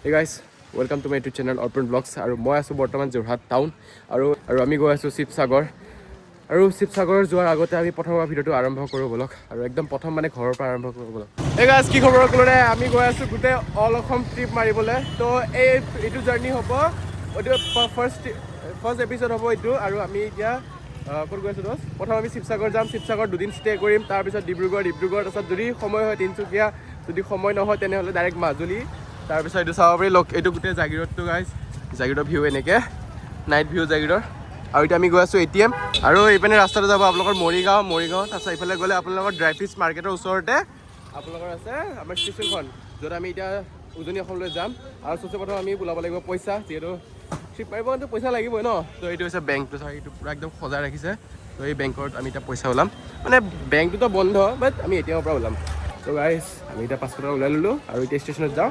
Hey guys, welcome to my YouTube channel Orphan Vlogs. আৰু মই আছো বৰ্তমান যোৰহাট টাউন আৰু আমি গৈ আছো শিৱসাগৰ আৰু শিৱসাগৰ যোৱাৰ আগতে আমি প্ৰথমৰ ভিডিঅ'টো আৰম্ভ কৰোঁ বলক আৰু একদম প্ৰথম মানে ঘৰৰ পৰা আৰম্ভ কৰোঁ বলক। Hey guys, কি খবৰ ক'লে আমি গৈ আছো গোটেই অল অসম ট্ৰিপ মাৰিবলৈ। তো এইটো জাৰ্নি হ'ব, এইটো ফাৰ্ষ্ট এপিছড হ'ব এইটো। আৰু আমি এতিয়া ক'ত গৈ আছোঁ দোষ, প্ৰথম আমি শিৱসাগৰ যাম, শিৱসাগৰ দুদিন ষ্টে কৰিম, তাৰপিছত ডিব্ৰুগড় তাৰপিছত যদি সময় হয় তিনিচুকীয়া, যদি সময় নহয় তেনেহ'লে ডাইৰেক্ট মাজুলী। তাৰপিছত এইটো চাব পাৰি এইটো গোটেই জাগিৰোডটো গাইজ, জাগিৰোডৰ ভিউ এনেকৈ নাইট ভিউ জাগিৰোডৰ। আৰু এতিয়া আমি গৈ আছোঁ ATM আৰু এইপিনে ৰাস্তাটো যাব আপোনালোকৰ মৰিগাঁও তাৰপিছত এইফালে গ'লে আপোনালোকৰ ড্ৰাই ফিছ মাৰ্কেটৰ ওচৰতে আপোনালোকৰ আছে আমাৰ ষ্টেচনখন, য'ত আমি এতিয়া উজনি অসমলৈ যাম। আৰু চবচে প্ৰথম আমি ওলাব লাগিব পইচা, যিহেতু ট্ৰিপ মাৰিবতো পইচা লাগিবই ন। তো এইটো হৈছে বেংকটো, এইটো পূৰা একদম সজাই ৰাখিছে। তো এই বেংকত আমি এতিয়া পইচা ওলাম, মানে বেংকটোতো বন্ধ বাট আমি ATMৰ পৰা ওলাম। তো গাইজ আমি এতিয়া 5 টকা ওলাই ল'লোঁ আৰু এতিয়া ষ্টেচনত যাওঁ,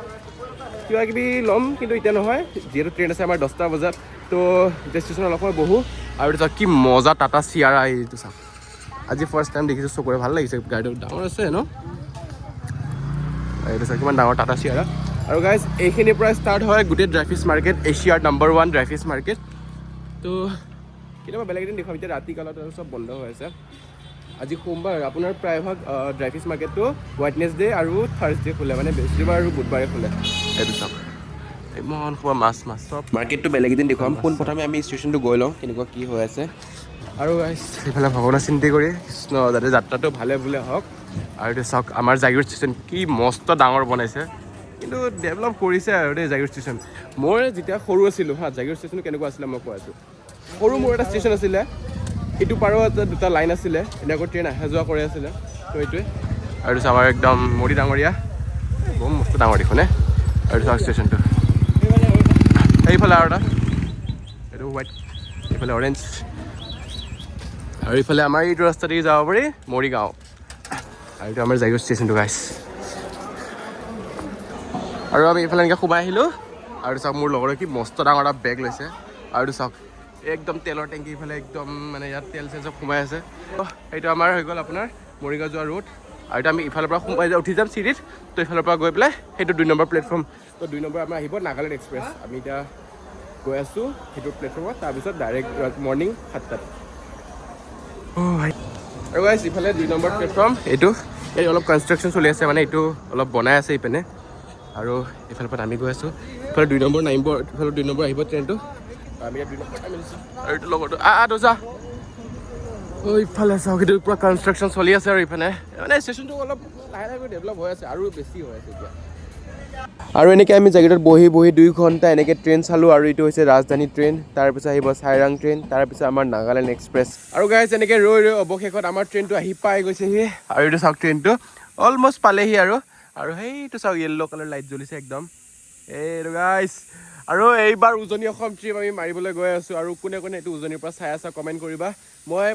কিবা কিবি ল'ম, কিন্তু এতিয়া নহয় যিহেতু ট্ৰেইন আছে আমাৰ 10টা বজাত। তো এতিয়া ষ্টেচনত অলপ সময় বহোঁ। আৰু এইটো চাওক কি মজা টাটা চিয়াৰা, এইটো চাওক আজি ফাৰ্ষ্ট টাইম দেখিছোঁ, চকুৰে ভাল লাগিছে, গাড়ীটো ডাঙৰ আছে ন। এইটো চাওক কিমান ডাঙৰ টাটা চিয়াৰা। আৰু গাইজ এইখিনিৰ পৰা ষ্টাৰ্ট হয় গোটেই ড্ৰাই ফিছ মাৰ্কেট, এছিয়াৰ নম্বৰ 1 ড্ৰাই ফিছ মাৰ্কেট। তো কেতিয়াবা বেলেগ এদিন দেখুৱাম, এতিয়া ৰাতি কালত আৰু চব বন্ধ হৈ আছে। আজি সোমবাৰ, আপোনাৰ প্ৰায়ভাগ ড্ৰাই ফিছ মাৰ্কেটটো ৱেডনেছডে আৰু থাৰ্ছডে খোলে, মানে বৃহস্পতিবাৰ আৰু বুধবাৰে খোলে। এইটো চাওক ইমান খোৱা মাছ চব মাৰ্কেটটো বেলেগ এদিন দেখুৱাম। পোনপ্ৰথমে আমি ষ্টেচনটো গৈ লওঁ কেনেকুৱা কি হৈ আছে। আৰু সেইফালে ভগৱানৰ চিন্তি কৰি কৃষ্ণ যাতে যাত্ৰাটো ভালে বোলে হওক। আৰু এইটো চাওক আমাৰ জাগিৰোড ষ্টেচন কি মস্ত ডাঙৰ বনাইছে, কিন্তু ডেভেলপ কৰিছে আৰু দেই জাগিৰোড ষ্টেচন। মই যেতিয়া সৰু আছিলোঁ জাগিৰোড ষ্টেচন কেনেকুৱা আছিলে মই কৈ আছোঁ। সৰু মোৰ এটা ষ্টেচন আছিলে, ইটো পাৰো দুটা লাইন আছিলে, এনেকৈ ট্ৰেইন অহা যোৱা কৰি আছিলে। তো এইটোৱে আৰু আমাৰ একদম মৰি ডাঙৰীয়া, বহুত মস্ত ডাঙৰ দেখোনে। আৰু চাওক ষ্টেচনটো এইফালে আৰু এটা, এইটো হোৱাইট, এইফালে অৰেঞ্জ। আৰু এইফালে আমাৰ এইটো ৰাস্তা দি যাব পাৰি মৰিগাঁও। আৰু এইটো আমাৰ জাগিৰোড ষ্টেচনটো গাইছ। আৰু আমি এইফালে এনেকৈ সোমাই আহিলোঁ। আৰু চাওক মোৰ লগৰে কি মস্ত ডাঙৰ এটা বেগ লৈছে। আৰু চাওক একদম তেলৰ টেংকি ইফালে একদম মানে ইয়াত তেল চব সোমাই আছে। এইটো আমাৰ হৈ গ'ল আপোনাৰ মৰিগাঁও যোৱা ৰোড। আৰু এতিয়া আমি ইফালৰ পৰা সোমাই উঠি যাম চিৰিত। তো ইফালৰ পৰা গৈ পেলাই সেইটো 2 নম্বৰ প্লেটফৰ্ম। তো 2 নম্বৰ আমাৰ আহিব নাগালেণ্ড এক্সপ্ৰেছ। আমি এতিয়া গৈ আছোঁ সেইটো প্লেটফৰ্মত, তাৰপিছত ডাইৰেক্ট মৰ্ণিং 7টাত। আৰু গাইছ ইফালে 2 নম্বৰ প্লেটফৰ্ম, এইটো এই অলপ কনষ্ট্ৰাকশ্যন চলি আছে, মানে এইটো অলপ বনাই আছে ইপিনে। আৰু এইফালৰ পৰা আমি গৈ আছোঁ, ইফালে 2 নম্বৰ নামিব, ইফালে 2 নম্বৰ আহিব ট্ৰেইনটো। আমি ইয়াত 2 নম্বৰ নামিছোঁ আৰু এইটো লগতো দোজা ইফালে চাওক এইটো পূৰা কনষ্ট্ৰাকশ্যন চলি আছে। আৰু ইফালে মানে ষ্টেচনটো অলপ লাহে লাহে ডেভেলপ হৈ আছে আৰু বেছি হৈ আছে এতিয়া। আৰু এনেকৈ আমি জাগিৰোডত বহি 2 ঘণ্টা এনেকৈ ট্ৰেইন চালোঁ। আৰু এইটো হৈছে ৰাজধানী ট্ৰেইন, তাৰপিছত আহিব চাইৰাং ট্ৰেইন, তাৰপিছত আমাৰ নাগালেণ্ড এক্সপ্ৰেছ। আৰু গাইজ এনেকৈ ৰৈ অৱশেষত আমাৰ ট্ৰেইনটো আহি পাই গৈছেহি। আৰু এইটো চাওক ট্ৰেইনটো অলমষ্ট পালেহি। আৰু সেইটো চাওক য়েল্ল' কালাৰ লাইট জ্বলিছে একদম, এইটো গাইজ। আৰু এইবাৰ উজনি অসম ট্ৰিপ আমি মাৰিবলৈ গৈ আছোঁ। আৰু কোনে কোনে এইটো উজনিৰ পৰা চাই আছা কমেণ্ট কৰিবা। মই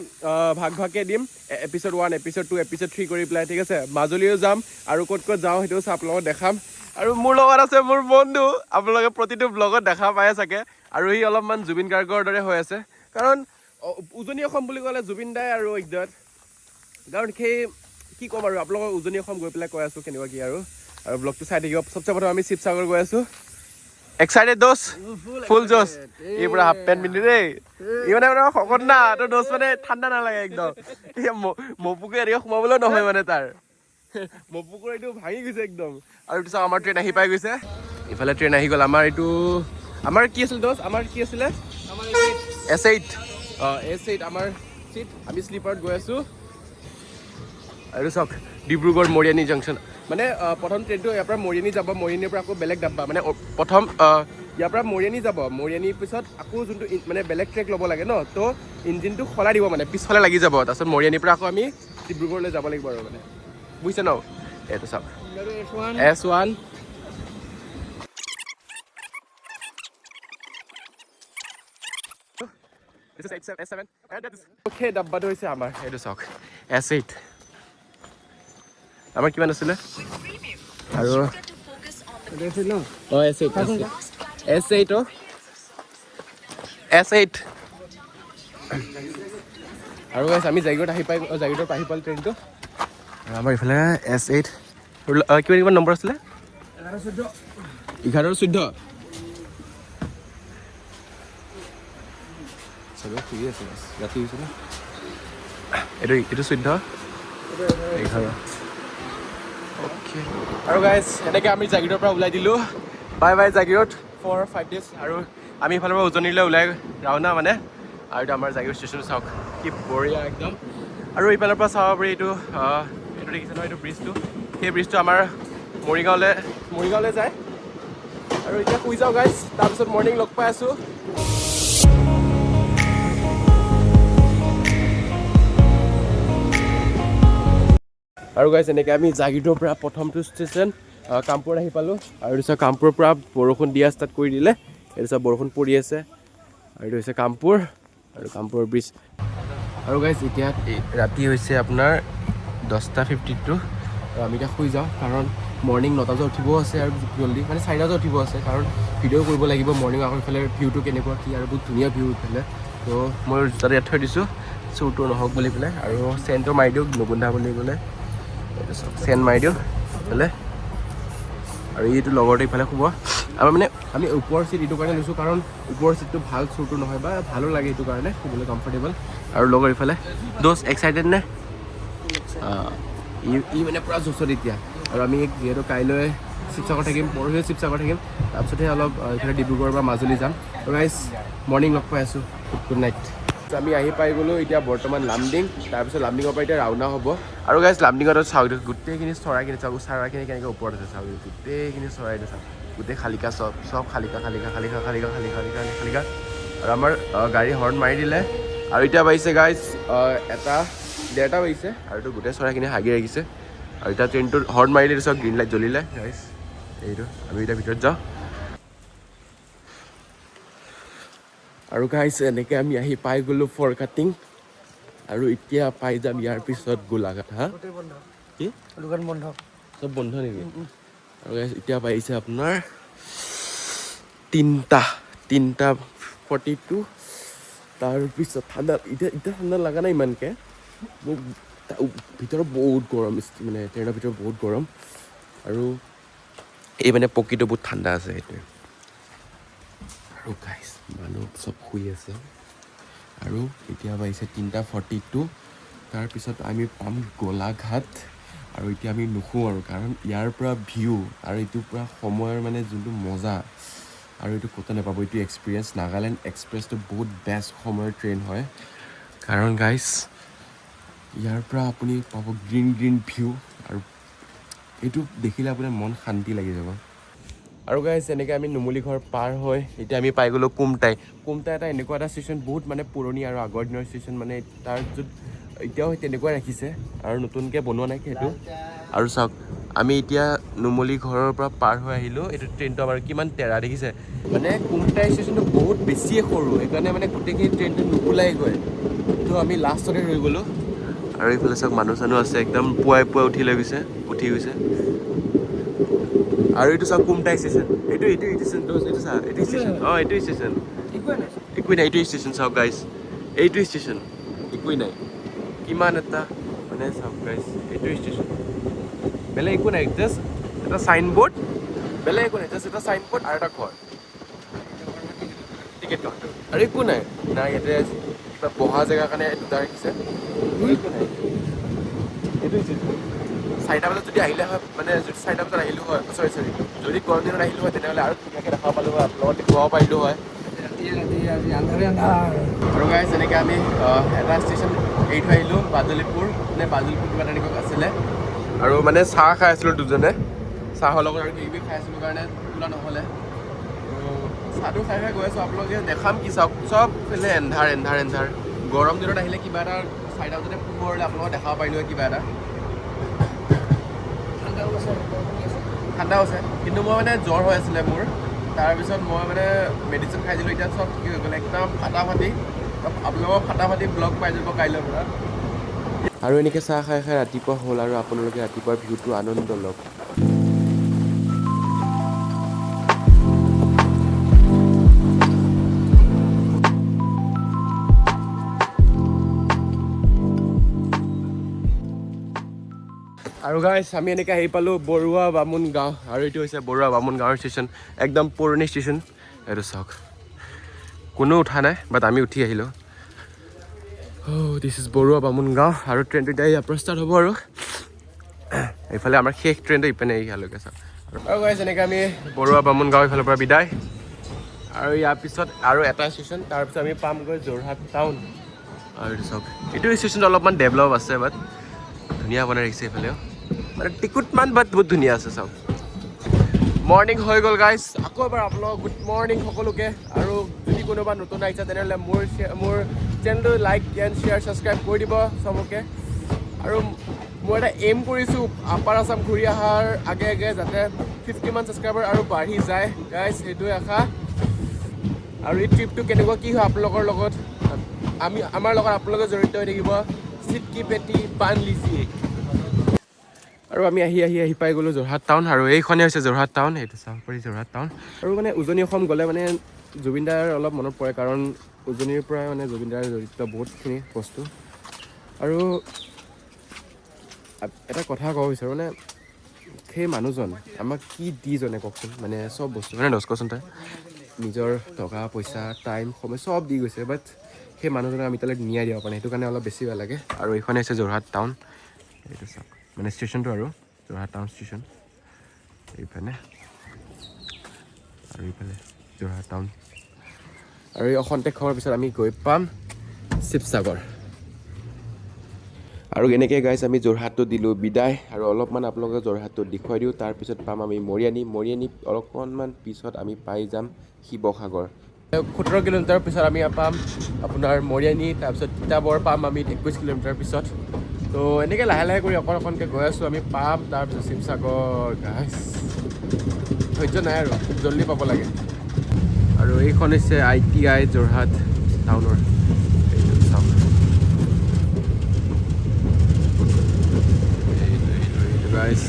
ভাগকৈ দিম, এপিছড 1, এপিছড 2, এপিছড 3 কৰি পেলাই, ঠিক আছে। মাজুলীও যাম আৰু ক'ত যাওঁ সেইটো আপোনালোকক দেখাম। আৰু মোৰ লগত আছে মোৰ বন্ধু, আপোনালোকে প্ৰতিটো ব্লগত দেখা পায় চাগে। আৰু সি অলপমান জুবিন গাৰ্গৰ দৰে হৈ আছে, কাৰণ উজনি অসম বুলি ক'লে জুবিন দাই আৰু একদম, কাৰণ সেই কি ক'ম আৰু আপোনালোকক উজনি অসম গৈ পেলাই কৈ আছোঁ কেনেকুৱা কি। আৰু ব্লগটো চাই থাকিব। চবচে প্ৰথম আমি শিৱসাগৰ গৈ আছোঁ। এক্সাইটেড দোষ, ফুল জোচ। এই পুৰা হাফ পেণ্ট পিন্ধি দেই, ই মানে শকত না, তোৰ দোষ মানে ঠাণ্ডা নালাগে একদম। মপুকে এনেকৈ সোমাবলৈও নহয় মানে তাৰ মপুকৰ এইটো ভাঙি গৈছে একদম। আৰু এইটো চাওক আমাৰ ট্ৰেইন আহি পাই গৈছে, ইফালে ট্ৰেইন আহি গ'ল। আমাৰ এইটো আমাৰ কি আছিল দোষ, আমাৰ কি আছিলে S8। S8 আমাৰ চিট, আমি শ্লিপাৰত গৈ আছোঁ। আৰু চাওক ডিব্ৰুগড় মৰিয়নি জাংচন, মানে প্ৰথম ট্ৰেইনটো ইয়াৰ পৰা মৰিয়নি যাব, মৰিয়নিৰ পৰা আকৌ বেলেগ ডাব্বা, মানে প্ৰথম ইয়াৰ পৰা মৰিয়নি যাব, মৰিয়নিৰ পিছত আকৌ যোনটো মানে বেলেগ ট্ৰেক ল'ব লাগে ন। তো ইঞ্জিনটো সলাই দিব, মানে পিছফালে লাগি যাব। তাৰপিছত মৰিয়নিৰ পৰা আকৌ আমি ডিব্ৰুগড়লৈ যাব লাগিব আৰু, মানে বুজিছে ন। এইটো চাওক S1। সেই ডাব্বাটো হৈছে আমাৰ, এইটো চাওক S8। আমাৰ কিমান আছিলে আৰু S8 আৰু আমি জাগিৰোড আহি পাই, জাগিৰোডৰ পৰা আহি পালোঁ ট্ৰেইনটো। আৰু আমাৰ ইফালে S8 কিমান নম্বৰ আছিলে, 11-14 চবে শুই আছে ৰাতি হৈছে না এইটো 14 11 অ'কে আৰু গাইজ এনেকৈ আমি জাগিৰৰ পৰা ওলাই দিলোঁ বাই বাই জাগিৰত ফৰ 5 days আৰু আমি ইফালৰ পৰা উজনিলৈ ওলাই ৰাওনা মানে আৰু এইটো আমাৰ জাগিৰ ষ্টেচনটো চাওক কি বঢ়িয়া একদম আৰু ইফালৰ পৰা চাব পাৰি এইটো দেখিছে নহয় এইটো ব্ৰিজটো সেই ব্ৰিজটো আমাৰ মৰিগাঁৱলৈ যায় আৰু এতিয়া শুই যাওঁ গাইজ তাৰপিছত মৰ্ণিং লগ পাই আছোঁ আৰু গাইজ এনেকৈ আমি জাগিৰৰ পৰা প্ৰথমটো ষ্টেচন কামপুৰ আহি পালোঁ আৰু এইটো কামপুৰৰ পৰা বৰষুণ দিয়া ষ্টাৰ্ট কৰি দিলে এইটো বৰষুণ পৰি আছে আৰু এইটো হৈছে কামপুৰ আৰু কামপুৰৰ ব্ৰিজ আৰু গাইজ এতিয়া ৰাতি হৈছে আপোনাৰ 10:52 আৰু আমি এতিয়া শুই যাওঁ কাৰণ মৰ্ণিং 9 বজাত উঠিবও আছে আৰু জল্দি মানে 4 বজাত উঠিব আছে কাৰণ ভিডিঅ' কৰিব লাগিব মৰ্ণিং আকৌ ইফালে ভিউটো কেনেকুৱা কি আৰু বহুত ধুনীয়া ভিউ উঠিলে তো মই তাতে ইয়াত থৈ দিছোঁ চুৰটো নহওক বুলি পেলাই আৰু চেণ্টটো মাৰি দিওঁ নুগুন্ধা বুলি পেলাই এইটো চেণ্ট মাৰি দিওঁ ইফালে আৰু এইটো লগৰটো ইফালে শুব আৰু মানে আমি ওপৰৰ চিট এইটো কাৰণে লৈছোঁ কাৰণ ওপৰৰ চিটটো ভাল চুৰটো নহয় বা ভালো লাগে এইটো কাৰণে শুবলৈ কমফৰ্টেবল আৰু লগৰ ইফালে দোষ এক্সাইটেড নে ই মানে পূৰা জোচত এতিয়া আৰু আমি যিহেতু কাইলৈ শিৱসাগৰ থাকিম পৰহিও শিৱসাগৰ থাকিম তাৰপিছতহে অলপ ইফালে ডিব্ৰুগড়ৰ পৰা মাজুলী যাম আৰু গাইজ মৰ্ণিং লগ পাই আছোঁ গুড নাইট আমি আহি পাই গ'লোঁ এতিয়া বৰ্তমান লামডিং তাৰপিছত লামডিঙৰ পৰা এতিয়া ৰাওনা হ'ব আৰু গাইজ লামডিঙত চাওক গোটেইখিনি চৰাইখিনি চাওক চৰাইখিনি কেনেকৈ ওপৰত আছে চাওক গোটেইখিনি চৰাইটো চাওক গোটেই শালিকা চব শালিকা আৰু আমাৰ গাড়ী হৰ্ণ মাৰি দিলে আৰু এতিয়া বাজিছে গাইজ 1:30 বাজিছে আৰু এইটো গোটেই চৰাইখিনি হাগি ৰাখিছে আৰু এতিয়া ট্ৰেইনটো হৰ্ণ মাৰিলে চব গ্ৰীণ লাইট জ্বলিলে গাইজ এইটো আমি এতিয়া ভিতৰত যাওঁ আৰু গাইজ এনেকৈ আমি আহি পাই গ'লোঁ ফৰ কাটিং আৰু এতিয়া পাই যাম ইয়াৰ পিছত গোলাঘাট হা কি দোকান বন্ধ চব বন্ধ নেকি আৰু গাইজ এতিয়া পাইছে আপোনাৰ 3:42 তাৰপিছত ঠাণ্ডা এতিয়া ঠাণ্ডা লগা নাই ইমানকৈ মোক ভিতৰত বহুত গৰম মানে ট্ৰেইনৰ ভিতৰত বহুত গৰম আৰু এই মানে পকীটো বহুত ঠাণ্ডা আছে সেইটোৱে আৰু গাইজ মানুহ চব শুই আছে আৰু এতিয়া বাজিছে 3:42 তাৰপিছত আমি পাম গোলাঘাট আৰু এতিয়া আমি নুশুওঁ আৰু কাৰণ ইয়াৰ পৰা ভিউ আৰু এইটো পৰা সময়ৰ মানে যোনটো মজা আৰু এইটো ক'তো নাপাব এইটো এক্সপিৰিয়েঞ্চ নাগালেণ্ড এক্সপ্ৰেছটো বহুত বেষ্ট সময়ৰ ট্ৰেইন হয় কাৰণ গাইজ ইয়াৰ পৰা আপুনি পাব গ্ৰীণ ভিউ আৰু এইটো দেখিলে আপোনাৰ মন শান্তি লাগি যাব আৰু গাইজ এনেকৈ আমি নুমলী ঘৰ পাৰ হৈ এতিয়া আমি পাই গ'লোঁ কুমটাই এটা এনেকুৱা এটা ষ্টেচন বহুত মানে পুৰণি আৰু আগৰ দিনৰ ষ্টেচন মানে তাৰ য'ত এতিয়াও তেনেকুৱাই ৰাখিছে আৰু নতুনকৈ বনোৱা নাই সেইটো আৰু চাওক আমি এতিয়া নুমলী ঘৰৰ পৰা পাৰ হৈ আহিলোঁ এইটো ট্ৰেইনটো আমাৰ কিমান তেৰা দেখিছে মানে কুমটাই ষ্টেচনটো বহুত বেছিয়ে সৰু সেইকাৰণে মানে গোটেইখিনি ট্ৰেইনটো নোকোলাই গৈ তো আমি লাষ্টতে ৰৈ গ'লোঁ আৰু এইফালে চাওক মানুহ আছে একদম পুৱাই উঠি গৈছে আৰু এইটো চাওক কুমটাই ষ্টেচন এইটো ষ্টেচন এইটো ষ্টেচন একোৱেই নাই এইটো ষ্টেচন চাওক গাইজ এইটো ষ্টেচন একোৱেই নাই কিমান এটা মানে চাওক গাইজ এইটো ষ্টেচন বেলেগ একো নাই জাষ্ট এটা চাইনবোৰ্ড বেলেগ একো নাই জাষ্ট এটা চাইনবোৰ্ড আৰু এটা ঘৰ টিকেট কাউণ্টাৰ আৰু একো নাই ইয়াতে কিবা বহা জেগাৰ কাৰণে দুটা ৰাখিছে একো নাই এইটো ষ্টেচন 4টা বজাত যদি আহিলে হয় মানে যদি 4টা বজাত আহিলোঁ হয় চৰি যদি গৰম দিনত আহিলোঁ হয় তেনেহ'লে আৰু ধুনীয়াকৈ দেখা পালোঁ হয় আপোনালোকক দেখুৱাব পাৰিলোঁ হয় আৰু গাইজ এনেকৈ আমি এটা ষ্টেচন এৰি থৈ আহিলোঁ বাজুলীপুৰ কিবা তেনেকুৱা আছিলে আৰু মানে চাহ খাই আছিলোঁ দুজনে চাহৰ লগত আৰু কিবি খাই আছিলোঁ কাৰণে তোলা নহ'লে চাহটো খাই গৈ আছোঁ আপোনালোকে দেখাম কি চাওক চব ফালে এন্ধাৰ গৰম দিনত আহিলে কিবা এটা 4টা বজাতে পোহৰলৈ আপোনালোকক দেখাব পাৰিলোঁ হয় কিবা এটা ঠাণ্ডাও আছে কিন্তু মই মানে জ্বৰ হৈ আছিলে মোৰ তাৰপিছত মই মানে মেডিচিন খাই দিলোঁ এতিয়া চব ঠিক হৈ গ'ল একদম ফাটাফাটি আপোনালোকক ফাটাফাটি ব্লগ পাই যাব কাইলৈৰ পৰা আৰু এনেকৈ চাহ খাই ৰাতিপুৱা হ'ল আৰু আপোনালোকে ৰাতিপুৱাৰ ভিউটো আনন্দ লওক আৰু আৰু গাইছ আমি এনেকৈ আহি পালোঁ বৰুৱা বামুণ গাঁও আৰু এইটো হৈছে বৰুৱা বামুণ গাঁৱৰ ষ্টেচন একদম পুৰণি ষ্টেচন এইটো চাওক কোনো উঠা নাই বাট আমি উঠি আহিলোঁ দিছ ইজ বৰুৱা বামুণ গাঁও আৰু ট্ৰেইনটো এতিয়া ইয়াৰ পৰা ষ্টাৰ্ট হ'ব আৰু এইফালে আমাৰ শেষ ট্ৰেইনটো ইপিনে ইয়ালৈকে চাওক আৰু গাইছ এনেকৈ আমি বৰুৱা বামুণ গাঁও এইফালৰ পৰা বিদায় আৰু ইয়াৰ পিছত আৰু এটা ষ্টেচন তাৰপিছত আমি পামগৈ যোৰহাট টাউন আৰু এইটো চাওক এইটো ষ্টেচনটো অলপমান ডেভেলপ আছে বাট ধুনীয়া বনাই ৰাখিছে এইফালেও মানে টিকুটমান বাট বহুত ধুনীয়া আছে চাওক মৰ্ণিং হৈ গ'ল গাইজ আকৌ এবাৰ আপোনালোকক গুড মৰ্ণিং সকলোকে আৰু যদি কোনোবা নতুন আহিছে তেনেহ'লে মোৰ চেনেলটো লাইক এণ্ড শ্বেয়াৰ ছাবস্ক্ৰাইব কৰি দিব চবকে আৰু মই এটা এইম কৰিছোঁ আপাৰ আছাম ঘূৰি অহাৰ আগে আগে যাতে 50 মান ছাবস্ক্ৰাইবাৰ আৰু বাঢ়ি যায় গাইজ সেইটোৱে আশা আৰু এই ট্ৰিপটো কেনেকুৱা কি হয় আপোনালোকৰ লগত আমাৰ লগত আপোনালোকে জড়িত হৈ থাকিব চিটকি পেটি পান লিজি আৰু আমি আহি পাই গ'লোঁ যোৰহাট টাউন আৰু এইখনেই হৈছে যোৰহাট টাউন এইটো চাব পাৰি যোৰহাট টাউন আৰু মানে উজনি অসম গ'লে মানে জুবিনদাৰ অলপ মনত পৰে কাৰণ উজনিৰ পৰা মানে জুবিনদাৰ জড়িত বহুতখিনি বস্তু আৰু এটা কথা ক'ব বিচাৰোঁ মানে সেই মানুহজন আমাক কি দি জনে কওকচোন মানে চব বস্তু মানে দহ কচোন তাই নিজৰ টকা পইচা টাইম সময় চব দি গৈছে বাট সেই মানুহজনক আমি তালৈ নিয়াই দিব পাৰে সেইটো কাৰণে অলপ বেছি বেয়া লাগে আৰু এইখনে হৈছে যোৰহাট টাউন এইটো চাওক মানে ষ্টেচনটো আৰু যোৰহাট টাউন ষ্টেচন এইফালে আৰু এইফালে যোৰহাট টাউন আৰু এই অসন্তেক খবৰ পিছত আমি গৈ পাম শিৱসাগৰ আৰু এনেকৈ গাইছ আমি যোৰহাটটো দিলোঁ বিদায় আৰু অলপমান আপোনালোকে যোৰহাটটো দেখুৱাই দিওঁ তাৰপিছত পাম আমি মৰিয়ানী অলপমান পিছত আমি পাই যাম শিৱসাগৰ 17 কিলোমিটাৰ পিছত আমি পাম আপোনাৰ মৰিয়ানী তাৰপিছত তিতাবৰ পাম আমি 21 কিলোমিটাৰ পিছত তো এনেকৈ লাহে লাহে কৰি অকণকৈ গৈ আছোঁ আমি পাম তাৰপিছত শিৱসাগৰ গাইছ ধৈৰ্য নাই আৰু জল্দি পাব লাগে আৰু এইখন হৈছে ITI যোৰহাট টাউনৰ এইটো চাওক গাইছ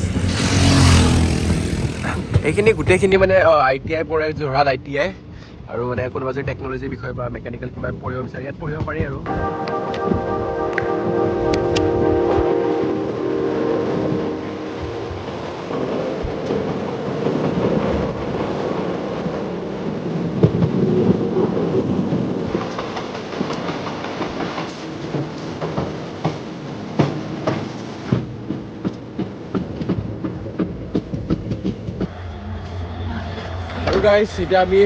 এইখিনি গোটেইখিনি মানে ITI পৰে যোৰহাট ITI আৰু মানে কোনোবা যদি টেকন'লজিৰ বিষয়ে বা মেকানিকেল কিবা পঢ়িব বিচাৰে ইয়াত পঢ়িব পাৰি আৰু গাইছ এতিয়া আমি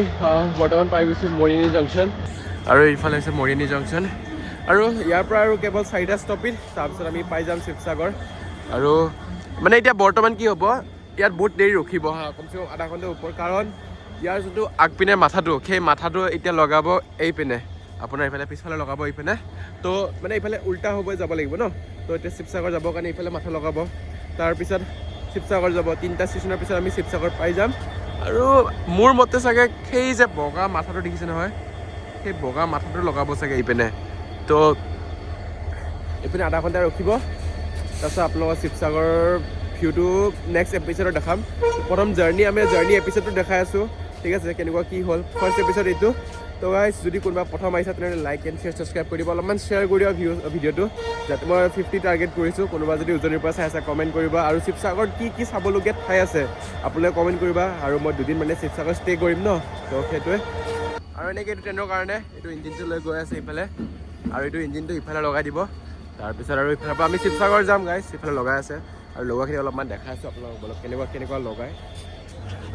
বৰ্তমান পাই গৈছোঁ মৰিয়নি জংচন আৰু এইফালে হৈছে মৰিয়নি জংচন আৰু ইয়াৰ পৰা আৰু কেৱল 4টা ষ্টপেজ তাৰপিছত আমি পাই যাম শিৱসাগৰ আৰু মানে এতিয়া বৰ্তমান কি হ'ব ইয়াত বহুত দেৰি ৰখিব কমচে কম আধা ঘণ্টাৰ ওপৰ কাৰণ ইয়াৰ যোনটো আগপিনে মাথাটো সেই মাথাটো এতিয়া লগাব এইপিনে আপোনাৰ এইফালে পিছফালে লগাব এইপিনে তো মানে এইফালে উল্টা হৈ যাব লাগিব ন তো এতিয়া শিৱসাগৰ যাবৰ কাৰণে এইফালে মাথা লগাব তাৰপিছত শিৱসাগৰ যাব 3টা ষ্টেচনৰ পিছত আমি শিৱসাগৰ পাই যাম আৰু মোৰ মতে চাগে সেই যে বগা মাথাটো দেখিছে নহয় সেই বগা মাথাটো লগাব চাগে এইপিনে তো এইপিনে আধা ঘণ্টা ৰখিব তাৰপিছত আপোনালোকৰ শিৱসাগৰৰ ভিউটো নেক্সট এপিছ'ডত দেখাম প্ৰথম জাৰ্ণি এপিছ'ডটো দেখাই আছোঁ ঠিক আছে কেনেকুৱা কি হ'ল ফাৰ্ষ্ট এপিছ'ড এইটো তো গাইছ যদি কোনোবা প্ৰথম আহিছে তেনেহ'লে লাইক এণ্ড শ্বেয়াৰ ছাবস্ক্ৰাইব কৰি দিব অলপমান শ্বেয়াৰ কৰি দিব ভিডিঅ'টো যাতে মই 50 টাৰ্গেট কৰিছোঁ কোনোবা যদি উজনিৰ পৰা চাই আছে কমেণ্ট কৰিবা আৰু শিৱসাগৰত কি চাবলগীয়া ঠাই আছে আপোনালোকে কমেণ্ট কৰিবা আৰু মই দুদিন মানে শিৱসাগৰ ষ্টে কৰিম ন তো সেইটোৱে আৰু এনেকৈ এইটো ট্ৰেইনৰ কাৰণে এইটো ইঞ্জিনটো লৈ গৈ আছে ইফালে আৰু এইটো ইঞ্জিনটো ইফালে লগাই দিব তাৰপিছত আৰু ইফালৰ পৰা আমি শিৱসাগৰ যাম গাইছ ইফালে লগাই আছে আৰু লগোৱাখিনি অলপমান দেখাই আছোঁ আপোনালোকক অলপ কেনেকুৱা লগাই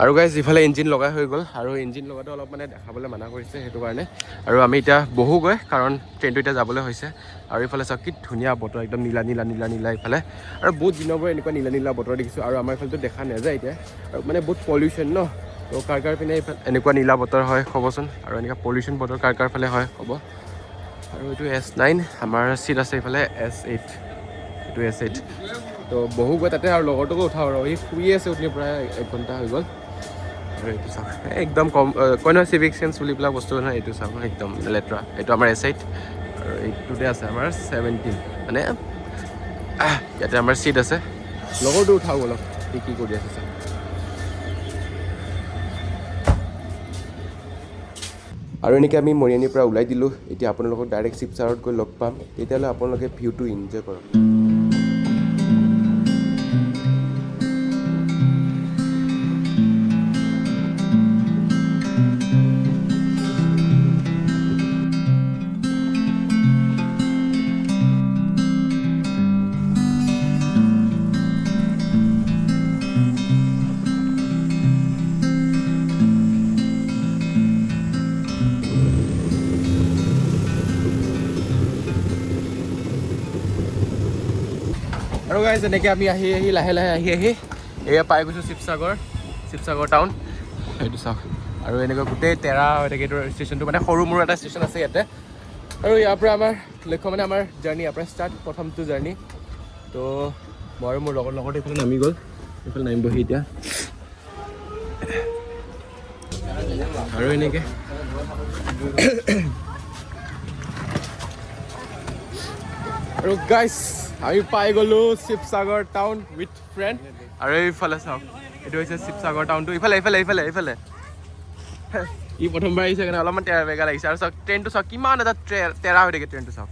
আৰু গাইছ ইফালে ইঞ্জিন লগাই হৈ গ'ল আৰু ইঞ্জিন লগাটো অলপ মানে দেখাবলৈ মানা কৰিছে সেইটো কাৰণে আৰু আমি এতিয়া বহোগৈ কাৰণ ট্ৰেইনটো এতিয়া যাবলৈ হৈছে আৰু ইফালে চাওক কি ধুনীয়া বতৰ একদম নীলা ইফালে আৰু বহুত দিনৰ পৰা এনেকুৱা নীলা বতৰ দেখিছোঁ আৰু আমাৰ ইফালেতো দেখা নাযায় এতিয়া আৰু মানে বহুত পলিউশ্যন ন তো কাৰ পিনে ইফালে এনেকুৱা নীলা বতৰ হয় ক'বচোন আৰু এনেকুৱা পলিউশ্যন বতৰ কাৰ ফালে হয় ক'ব আৰু এইটো S9 আমাৰ চিট আছে এইফালে S8 এইটো S8 তো বহুগৈ তাতে আৰু লগৰটোকো উঠাওঁ আৰু সি শুই আছে উঠি প্ৰায় 1 ঘণ্টা হৈ গ'ল আৰু এইটো চাওক একদম কম কয় নহয় চিভিক চেন্স বুলি পেলাই বস্তু নহয় এইটো চাওক একদম লেতেৰা এইটো আমাৰ S8 আৰু এইটোতে আছে আমাৰ 17 মানে ইয়াতে আমাৰ চিট আছে লগৰটো উঠাওঁ অলপ সি কি কৰি আছে চাওক আৰু এনেকৈ আমি মৰিয়নিৰ পৰা ওলাই দিলোঁ এতিয়া আপোনালোকক ডাইৰেক্ট শিৱসাগৰত গৈ লগ পাম তেতিয়াহ'লে আপোনালোকে ভিউটো এনজয় কৰক আৰু গাইজ এনেকৈ আমি আহি লাহে আহি এয়া পাই গৈছোঁ শিৱসাগৰ টাউন সেইটো চাওক আৰু এনেকৈ গোটেই তেৰা হৈ থাকে এইটো ষ্টেচনটো মানে সৰু মৰু এটা ষ্টেচন আছে ইয়াতে আৰু ইয়াৰ পৰা আমাৰ লক্ষ্য মানে আমাৰ জাৰ্ণি ইয়াৰ পৰা ষ্টাৰ্ট প্ৰথমটো জাৰ্ণি তো মই আৰু মোৰ লগতে এইফালে নামি গ'ল এইফালে নামিবহি এতিয়া আৰু এনেকৈ আৰু গাইজ আমি পাই গ'লোঁ শিৱসাগৰ টাউন উইথ ফ্ৰেণ্ড আৰু এইফালে চাওক এইটো হৈছে শিৱসাগৰ টাউনটো ইফালে ই প্ৰথমবাৰ আহিছে কাৰণে অলপমান তেৰা বেগা লাগিছে আৰু চাওক ট্ৰেইনটো চাওক কিমান এটা তেৰা হৈ থাকে ট্ৰেইনটো চাওক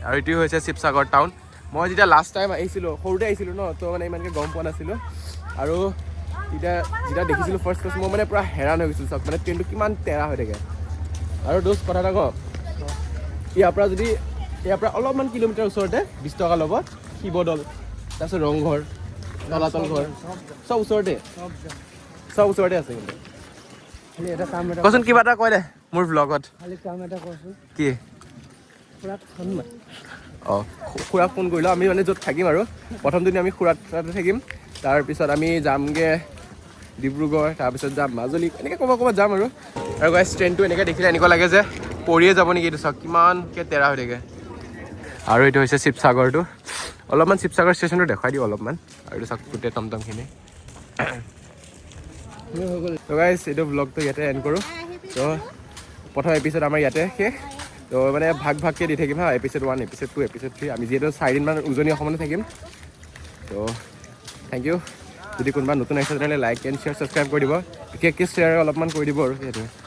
আৰু এইটো হৈছে শিৱসাগৰ টাউন মই যেতিয়া লাষ্ট টাইম আহিছিলোঁ সৰুতে আহিছিলোঁ ন তো মানে ইমানকৈ গম পোৱা নাছিলোঁ আৰু যেতিয়া দেখিছিলোঁ ফাৰ্ষ্ট মই মানে পূৰা হেৰান হৈ গৈছিলোঁ চাওক মানে ট্ৰেইনটো কিমান তেৰা হৈ থাকে আৰু দোষ কথা এটা কওঁ ইয়াৰ পৰা অলপমান কিলোমিটাৰ ওচৰতে 20 টকা ল'ব শিৱদৌল তাৰপিছত ৰংঘৰ তলাতল ঘৰ চব ওচৰতে আছে কিন্তু কচোন কিবা এটা কয় দে মোৰ ভ্লগত কি অঁ খুৰাক ফোন কৰিলোঁ আমি মানে য'ত থাকিম আৰু প্ৰথম দিন আমি খুৰাত তাতে থাকিম তাৰপিছত আমি যামগৈ ডিব্ৰুগড় তাৰপিছত যাম মাজুলী এনেকৈ ক'ৰবাত যাম আৰু গাইজ ট্ৰেইনটো এনেকৈ দেখিলে এনেকুৱা লাগে যে পৰিয়ে যাব নেকি এইটো চাওক কিমানকৈ তেৰা হৈ থাকে আৰু এইটো হৈছে শিৱসাগৰটো অলপমান শিৱসাগৰ ষ্টেচনটো দেখুৱাই দিওঁ অলপমান আৰু এইটো চাওক গোটেই টমটমখিনি তো গাইজ এইটো ব্লগটো ইয়াতে এণ্ড কৰোঁ তো প্ৰথম এপিছ'ড আমাৰ ইয়াতে শেষ তো মানে ভাগকৈ দি থাকিম হা এপিছ'ড 1 এপিছ'ড 2 এপিছ'ড 3 আমি যিহেতু 4 দিনমান উজনি অসমতে থাকিম তো থেংক ইউ যদি কোনোবা নতুন আহিছে তেনেহ'লে লাইক এণ্ড শ্বেয়াৰ ছাবস্ক্ৰাইব কৰি দিব বিশেষকৈ শ্বেয়াৰ অলপমান কৰি দিব আৰু সেইটোৱে